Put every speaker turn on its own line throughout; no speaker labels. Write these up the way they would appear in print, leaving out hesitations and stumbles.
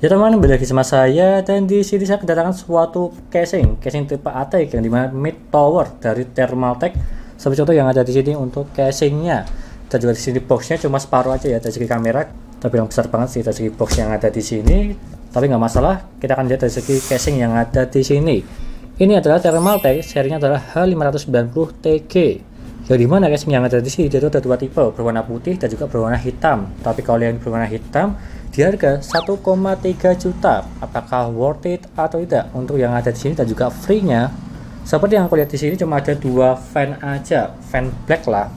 Ya teman, kembali lagi sama saya dan di sini saya kedatangan suatu casing tipe ATEK yang dimana mid tower dari Thermaltake. Seperti contoh yang ada di sini untuk casingnya. Dan juga di sini boxnya cuma separuh aja ya dari segi kamera, tapi yang besar banget sih dari segi box yang ada di sini. Tapi nggak masalah, kita akan lihat dari segi casing yang ada di sini. Ini adalah Thermaltake, serinya adalah H590TG. Yang dimana casing yang ada di sini itu ada dua tipe, berwarna putih dan juga berwarna hitam. Tapi kalau yang berwarna hitam di harga 1,3 juta, apakah worth it atau tidak untuk yang ada di sini dan juga free-nya? Seperti yang aku lihat di sini cuma ada dua fan aja, fan black lah.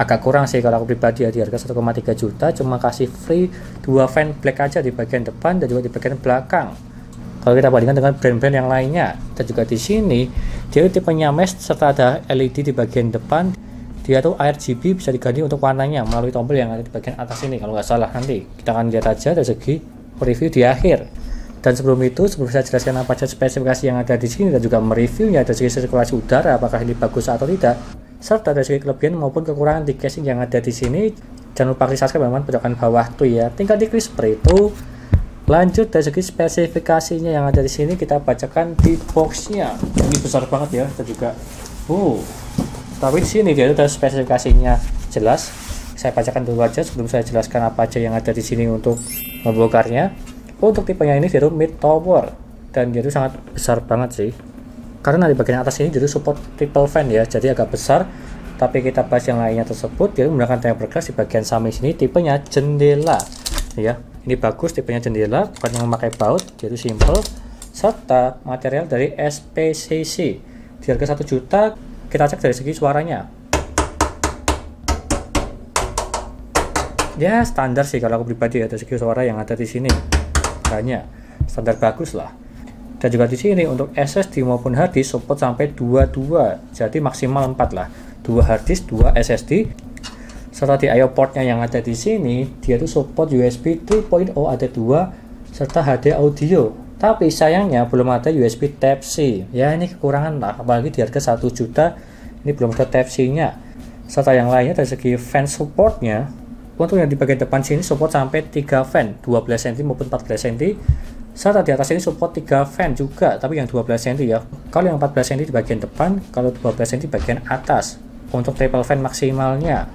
Agak kurang sih kalau aku pribadi ya, di harga 1,3 juta cuma kasih free dua fan black aja di bagian depan dan juga di bagian belakang. Kalau kita bandingkan dengan brand-brand yang lainnya, dan juga di sini dia tipenya mesh serta ada LED di bagian depan. Dia tuh RGB bisa diganti untuk warnanya melalui tombol yang ada di bagian atas ini kalau nggak salah. Nanti kita akan lihat aja dari segi review di akhir. Dan sebelum saya jelaskan apa saja spesifikasi yang ada di sini dan juga mereviewnya dari segi sirkulasi udara apakah ini bagus atau tidak, serta dari segi kelebihan maupun kekurangan di casing yang ada di sini, jangan lupa klik subscribe teman-teman pojokan bawah tuh ya, tinggal diklik seperti itu. Lanjut dari segi spesifikasinya yang ada di sini kita bacakan di boxnya. Ini besar banget ya, dan juga tapi di sini dia ada spesifikasinya jelas. Saya bacakan dulu aja sebelum saya jelaskan apa aja yang ada di sini untuk membongkarnya. Untuk tipenya ini dia mid tower dan dia itu sangat besar banget sih. Karena di bagian atas ini dia support triple fan ya, jadi agak besar. Tapi kita bahas yang lainnya tersebut, dia menggunakan tempered glass di bagian samping sini, tipenya jendela. Ya, ini bagus tipenya jendela, bukan yang memakai baut, dia itu simple. Serta material dari SPCC. Di harga 1 juta. Kita cek dari segi suaranya. Ya standar sih kalau aku pribadi ya, dari segi suara yang ada di sini. Hanya standar bagus lah. Dan juga di sini untuk SSD maupun hard disk support sampai 22. Jadi maksimal 4 lah. 2 hard disk, 2 SSD. Serta di I/O portnya yang ada di sini, dia tuh support USB 3.0 ada 2 serta HD audio. Tapi sayangnya belum ada USB Type-C. Ya ini kekurangan lah, apalagi di harga 1 juta ini belum ada Type-C-nya. Serta yang lainnya dari segi fan supportnya, untuk yang di bagian depan sini support sampai 3 fan, 12 cm maupun 14 cm. Serta di atas ini support 3 fan juga, tapi yang 12 cm ya. Kalau yang 14 cm di bagian depan, kalau 12 cm di bagian atas. Untuk triple fan maksimalnya.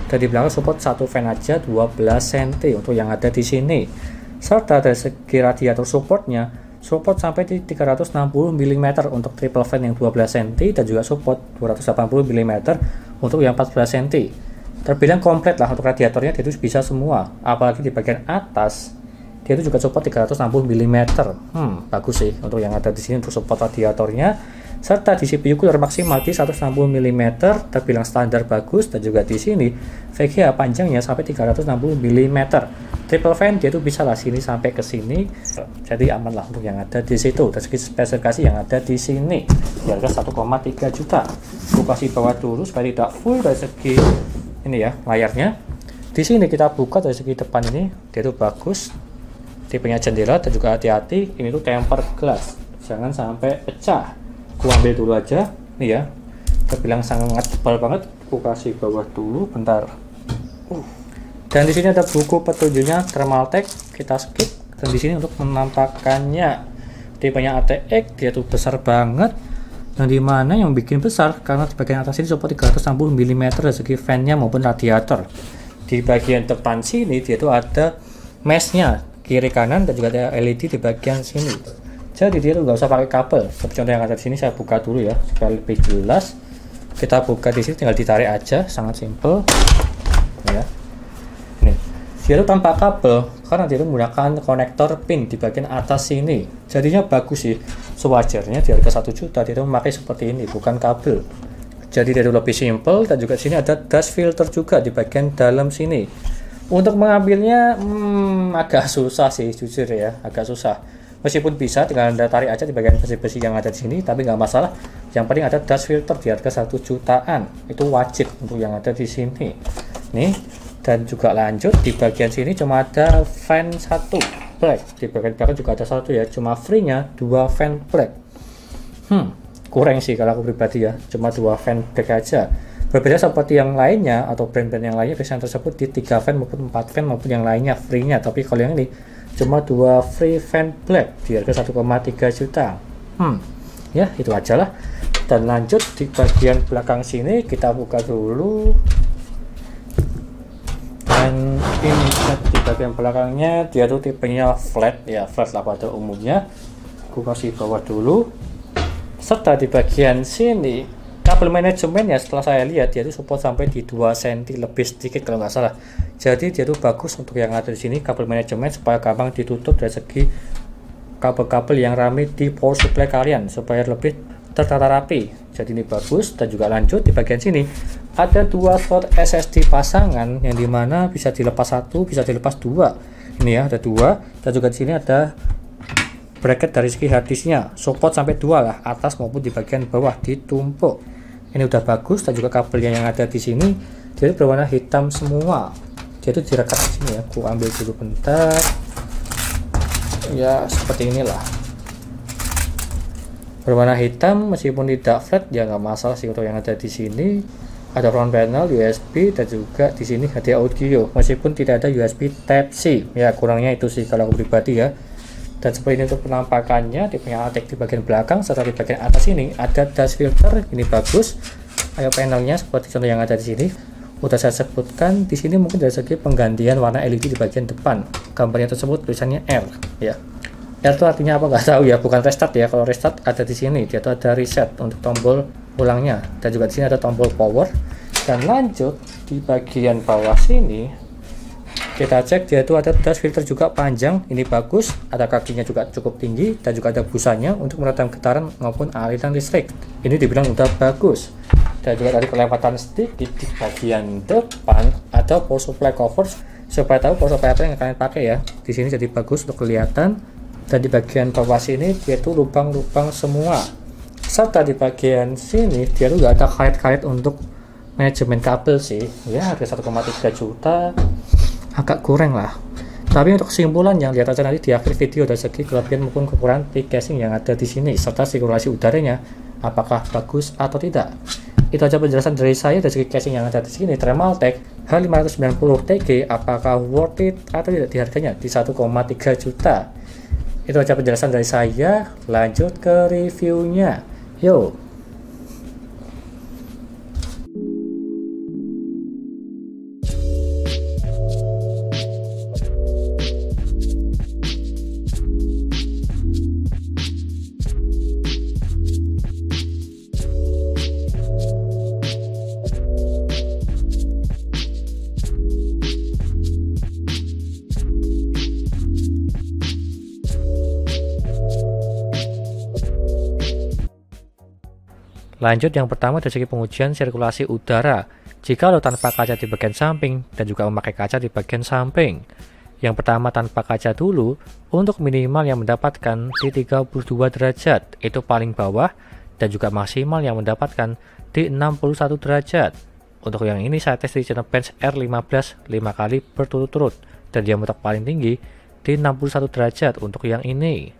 Dan di belakang support 1 fan aja 12 cm untuk yang ada di sini. Serta dari segi radiator supportnya support sampai di 360 mm untuk triple fan yang 12 cm dan juga support 280 mm untuk yang 14 cm. Terbilang komplit lah untuk radiatornya, dia itu bisa semua, apalagi di bagian atas dia itu juga support 360 mm. Bagus sih untuk yang ada di sini untuk support radiatornya. Serta di CPU cooler maksimal di 160 mm, terbilang standar bagus. Dan juga di sini VGA panjangnya sampai 360 mm. Triple fan dia itu bisa lah sini sampai ke sini, jadi aman lah untuk yang ada di situ. Dari segi spesifikasi yang ada di sini di harga 1,3 juta. Aku kasih bawah dulu supaya tidak full dari segi ini ya layarnya. Di sini kita buka dari segi depan ini, dia itu bagus, tipenya jendela dan juga hati-hati ini tuh tempered glass, jangan sampai pecah. Aku ambil dulu aja nih ya, terbilang sangat tebal banget. Aku kasih bawah dulu bentar. Dan di sini ada buku petunjuknya Thermaltake, kita skip. Dan di sini untuk menampakkannya tipenya ATX, dia tuh besar banget. Yang dimana yang bikin besar karena di bagian atas ini support 360 mm dari segi fan-nya maupun radiator. Di bagian depan sini dia tuh ada mesh-nya kiri kanan dan juga ada LED di bagian sini. Jadi dia tuh nggak usah pakai kabel. Seperti contoh yang ada di sini, saya buka dulu ya supaya lebih jelas. Kita buka di sini tinggal ditarik aja, sangat simple. Ya. Dia itu tanpa kabel karena dia itu menggunakan konektor pin di bagian atas sini, jadinya bagus sih. Sewajarnya di harga 1 juta dia itu memakai seperti ini, bukan kabel. Jadi dia itu lebih simple. Dan juga di sini ada dust filter juga di bagian dalam sini. Untuk mengambilnya agak susah sih jujur ya, agak susah. Meskipun bisa tinggal Anda tarik aja di bagian besi-besi yang ada di sini, tapi nggak masalah. Yang penting ada dust filter di harga 1 jutaan, itu wajib untuk yang ada di sini. Nih. Dan juga lanjut di bagian sini cuma ada fan 1 black, di bagian belakang juga ada 1 ya, cuma free-nya 2 fan black. Kurang sih kalau aku pribadi ya, cuma 2 fan black aja. Berbeda seperti yang lainnya atau brand-brand yang lainnya, biasanya tersebut di 3 fan maupun 4 fan maupun yang lainnya free-nya, tapi kalau yang ini cuma 2 free vent black di harga 1,3 juta. Ya itu aja lah. Dan lanjut di bagian belakang sini kita buka dulu. Dan ini di bagian belakangnya dia tuh tipenya flat ya, flat lah pada umumnya. Aku kasih bawah dulu. Serta di bagian sini kabel manajemen ya, setelah saya lihat dia tuh support sampai di 2 cm lebih sedikit kalau nggak salah. Jadi dia tuh bagus untuk yang ada di sini kabel manajemen supaya gampang ditutup dari segi kabel-kabel yang rame di power supply kalian supaya lebih tertata rapi. Jadi ini bagus. Dan juga lanjut di bagian sini ada 2 slot SSD pasangan yang dimana bisa dilepas 1, bisa dilepas 2. Ini ya ada 2. Dan juga di sini ada bracket dari segi harddisknya, support sampai 2 lah, atas maupun di bagian bawah ditumpuk. Ini udah bagus. Dan juga kabelnya yang ada di sini jadi berwarna hitam semua. Dia itu direkat di sini ya. Aku ambil dulu bentar. Ya seperti inilah. Berwarna hitam meskipun tidak flat ya nggak masalah sih untuk yang ada di sini. Ada front panel USB dan juga di sini ada audio meskipun tidak ada USB Type C. Ya kurangnya itu sih kalau aku pribadi ya. Dan seperti ini untuk penampakannya. Dia punya ATX di bagian belakang, serta di bagian atas ini ada dust filter. Ini bagus. Ayo panelnya seperti contoh yang ada di sini. Udah saya sebutkan di sini mungkin dari segi penggantian warna LED di bagian depan. Gambarnya tersebut tulisannya R ya. R itu artinya apa nggak tahu ya, bukan restart ya. Kalau restart ada di sini, dia tuh ada reset untuk tombol ulangnya. Dan juga di sini ada tombol power. Dan lanjut di bagian bawah sini kita cek dia itu ada dust filter juga panjang. Ini bagus, ada kakinya juga cukup tinggi dan juga ada busanya untuk meredam getaran maupun aliran listrik. Ini dibilang udah bagus. Dan juga tadi kelewatan sedikit di bagian depan ada power supply cover supaya tahu power supply apa yang kalian pakai ya. Di sini jadi bagus untuk kelihatan. Dan di bagian bawah sini dia tuh lubang-lubang semua. Serta di bagian sini dia tuh gak ada kait-kait untuk manajemen kabel sih. Ya harga 1,3 juta agak kurang lah. Tapi untuk kesimpulan yang lihat aja nanti di akhir video dari segi kelebihan maupun kekurangan di casing yang ada di sini serta sirkulasi udaranya apakah bagus atau tidak. Itu aja penjelasan dari saya dari segi casing yang ada di sini. Tremaltech H590TG apakah worth it atau tidak di harganya di 1,3 juta. Itu aja penjelasan dari saya. Lanjut ke reviewnya. Yo. Lanjut yang pertama dari segi pengujian sirkulasi udara. Jika lo tanpa kaca di bagian samping dan juga memakai kaca di bagian samping. Yang pertama tanpa kaca dulu, untuk minimal yang mendapatkan di 32 derajat itu paling bawah dan juga maksimal yang mendapatkan di 61 derajat. Untuk yang ini saya tes di Cinebench R15 5 kali berturut-turut dan diameter paling tinggi di 61 derajat untuk yang ini.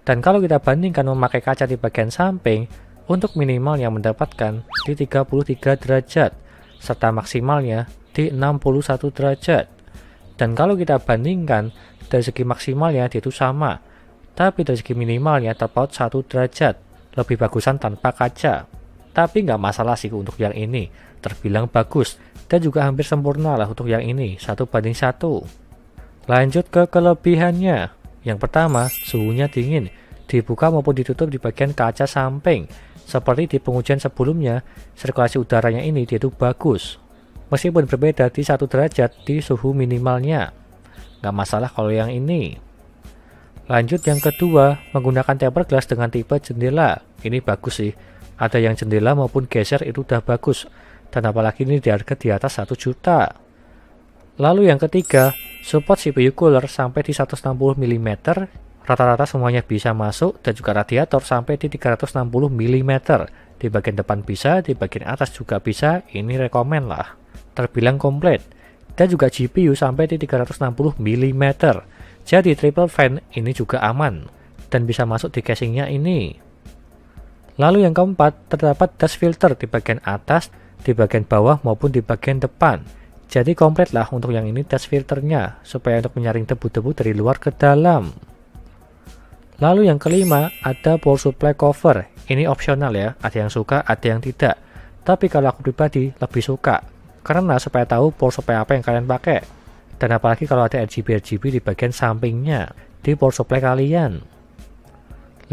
Dan kalau kita bandingkan memakai kaca di bagian samping, untuk minimal yang mendapatkan di 33 derajat serta maksimalnya di 61 derajat. Dan kalau kita bandingkan dari segi maksimalnya dia itu sama, tapi dari segi minimalnya terpaut 1 derajat, lebih bagusan tanpa kaca. Tapi nggak masalah sih untuk yang ini, terbilang bagus dan juga hampir sempurna lah untuk yang ini 1:1. Lanjut ke kelebihannya. Yang pertama, suhunya dingin, dibuka maupun ditutup di bagian kaca samping. Seperti di pengujian sebelumnya, sirkulasi udaranya ini dia itu bagus. Meskipun berbeda di 1 derajat di suhu minimalnya. Nggak masalah kalau yang ini. Lanjut yang kedua, menggunakan tempered glass dengan tipe jendela. Ini bagus sih. Ada yang jendela maupun geser itu udah bagus. Dan apalagi ini di harga di atas 1 juta. Lalu yang ketiga, support CPU cooler sampai di 160 mm. Rata-rata semuanya bisa masuk dan juga radiator sampai di 360 mm. Di bagian depan bisa, di bagian atas juga bisa. Ini rekomen lah. Terbilang komplit. Dan juga GPU sampai di 360 mm. Jadi triple fan ini juga aman dan bisa masuk di casingnya ini. Lalu yang keempat, terdapat dust filter di bagian atas, di bagian bawah maupun di bagian depan. Jadi komplit lah untuk yang ini tes filternya, supaya untuk menyaring debu-debu dari luar ke dalam. Lalu yang kelima, ada power supply cover. Ini opsional ya, ada yang suka, ada yang tidak. Tapi kalau aku pribadi lebih suka, karena supaya tahu power supply apa yang kalian pakai. Dan apalagi kalau ada RGB di bagian sampingnya, di power supply kalian.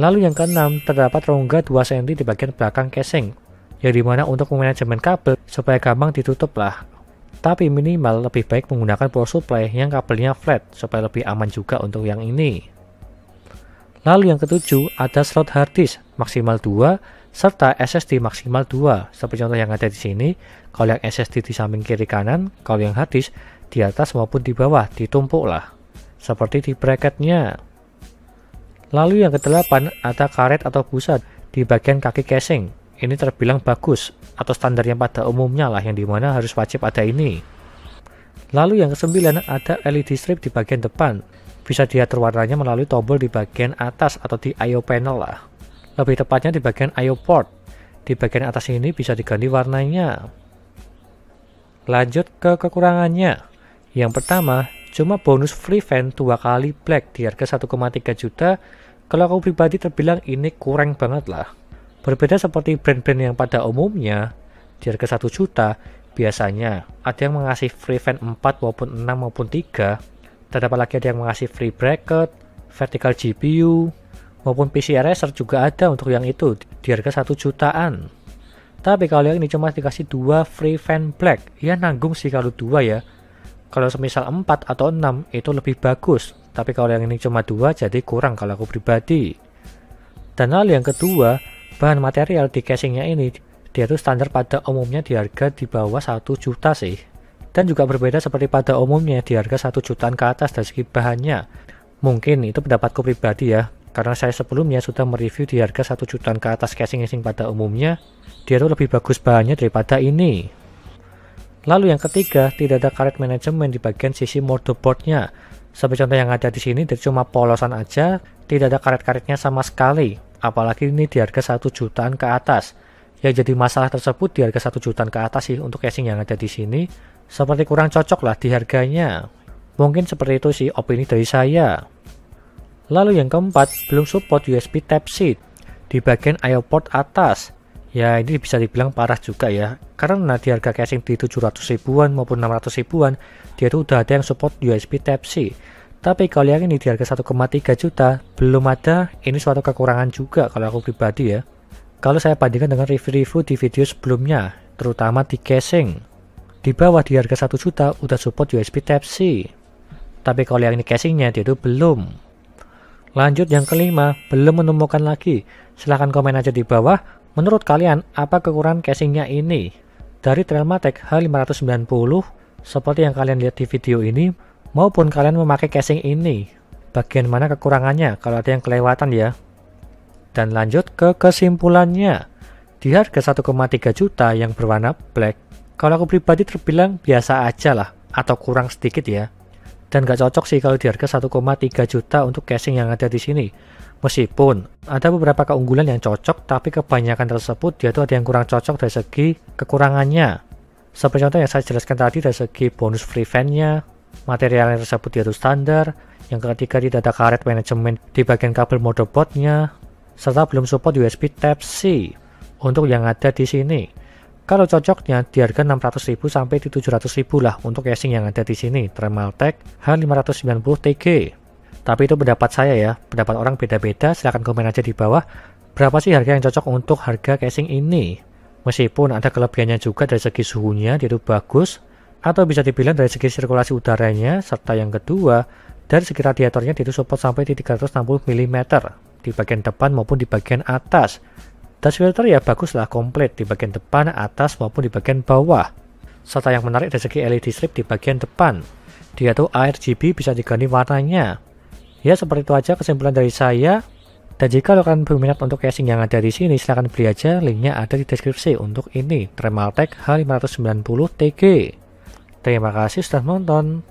Lalu yang keenam, terdapat rongga 2 cm di bagian belakang casing, yang dimana untuk manajemen kabel supaya gampang ditutup lah. Tapi minimal lebih baik menggunakan power supply yang kabelnya flat, supaya lebih aman juga untuk yang ini. Lalu yang ketujuh, ada slot hard disk maksimal 2 serta SSD maksimal 2. Seperti contoh yang ada di sini, kalau yang SSD di samping kiri kanan, kalau yang hard disk di atas maupun di bawah, ditumpuk lah. Seperti di bracketnya. Lalu yang kedelapan, ada karet atau busa di bagian kaki casing. Ini terbilang bagus, atau standar yang pada umumnya lah, yang dimana harus wajib ada ini. Lalu yang kesembilan, ada LED strip di bagian depan. Bisa diatur warnanya melalui tombol di bagian atas atau di I/O panel lah. Lebih tepatnya di bagian I/O port. Di bagian atas ini bisa diganti warnanya. Lanjut ke kekurangannya. Yang pertama, cuma bonus free fan 2 kali black di harga 1,3 juta. Kalau aku pribadi terbilang ini kurang banget lah. Berbeda seperti brand-brand yang pada umumnya, di harga 1 juta, biasanya ada yang mengasih free fan 4 maupun 6 maupun 3. Dan apalagi ada yang mengasih free bracket, vertical GPU, maupun PC eraser juga ada untuk yang itu di harga 1 jutaan. Tapi kalau yang ini cuma dikasih 2 free fan black, ya nanggung sih kalau 2 ya. Kalau semisal 4 atau 6 itu lebih bagus, tapi kalau yang ini cuma 2 jadi kurang kalau aku pribadi. Dan lalu yang kedua, bahan material di casingnya ini, dia tuh standar pada umumnya di harga di bawah 1 juta sih. Dan juga berbeda seperti pada umumnya di harga 1 jutaan ke atas dari segi bahannya. Mungkin itu pendapatku pribadi ya, karena saya sebelumnya sudah mereview di harga 1 jutaan ke atas casing pada umumnya, dia tuh lebih bagus bahannya daripada ini. Lalu yang ketiga, tidak ada karet manajemen di bagian sisi motherboardnya. Seperti contoh yang ada di sini, dia cuma polosan aja, tidak ada karet-karetnya sama sekali. Apalagi ini di harga 1 jutaan ke atas. Yang jadi masalah tersebut di harga 1 jutaan ke atas sih untuk casing yang ada di sini, seperti kurang cocok lah di harganya. Mungkin seperti itu sih opini dari saya. Lalu yang keempat, belum support USB Type-C di bagian I/O port atas. Ya ini bisa dibilang parah juga ya, karena di harga casing di 700 ribuan maupun 600 ribuan, dia tuh udah ada yang support USB Type-C. Tapi kalau yang ini di harga 1,3 juta, belum ada. Ini suatu kekurangan juga kalau aku pribadi ya. Kalau saya bandingkan dengan review-review di video sebelumnya, terutama di casing. Di bawah di harga 1 juta udah support USB Type-C. Tapi kalau yang ini casingnya dia itu belum. Lanjut yang kelima, belum menemukan lagi. Silahkan komen aja di bawah, menurut kalian apa kekurangan casingnya ini? Dari Trellmatic H590, seperti yang kalian lihat di video ini, maupun kalian memakai casing ini. Bagian mana kekurangannya kalau ada yang kelewatan ya. Dan lanjut ke kesimpulannya. Di harga 1,3 juta yang berwarna black, kalau aku pribadi terbilang biasa aja lah, atau kurang sedikit ya. Dan gak cocok sih kalau di harga 1,3 juta untuk casing yang ada di sini. Meskipun ada beberapa keunggulan yang cocok, tapi kebanyakan tersebut dia tuh ada yang kurang cocok dari segi kekurangannya. Seperti contoh yang saya jelaskan tadi dari segi bonus free fan-nya, material yang tersebut dia tuh standar. Yang ketiga, tidak ada karet manajemen di bagian kabel motherboard-nya, serta belum support USB Type-C untuk yang ada di sini. Kalau cocoknya di harga 600.000 sampai di 700.000 lah untuk casing yang ada di sini, Trellmatic H590TG. Tapi itu pendapat saya ya, pendapat orang beda-beda, silahkan komen aja di bawah. Berapa sih harga yang cocok untuk harga casing ini? Meskipun ada kelebihannya juga dari segi suhunya, dia itu bagus, atau bisa dibilang dari segi sirkulasi udaranya, serta yang kedua, dari segi radiatornya dia itu support sampai di 360 mm di bagian depan maupun di bagian atas. Dust filter ya baguslah komplit di bagian depan, atas maupun di bagian bawah. Serta yang menarik dari segi LED strip di bagian depan. Dia tuh RGB bisa diganti warnanya. Ya seperti itu aja kesimpulan dari saya. Dan jika kalian berminat untuk casing yang ada di sini, silahkan beli aja, linknya ada di deskripsi untuk ini Trellmatic H590TG. Terima kasih sudah nonton.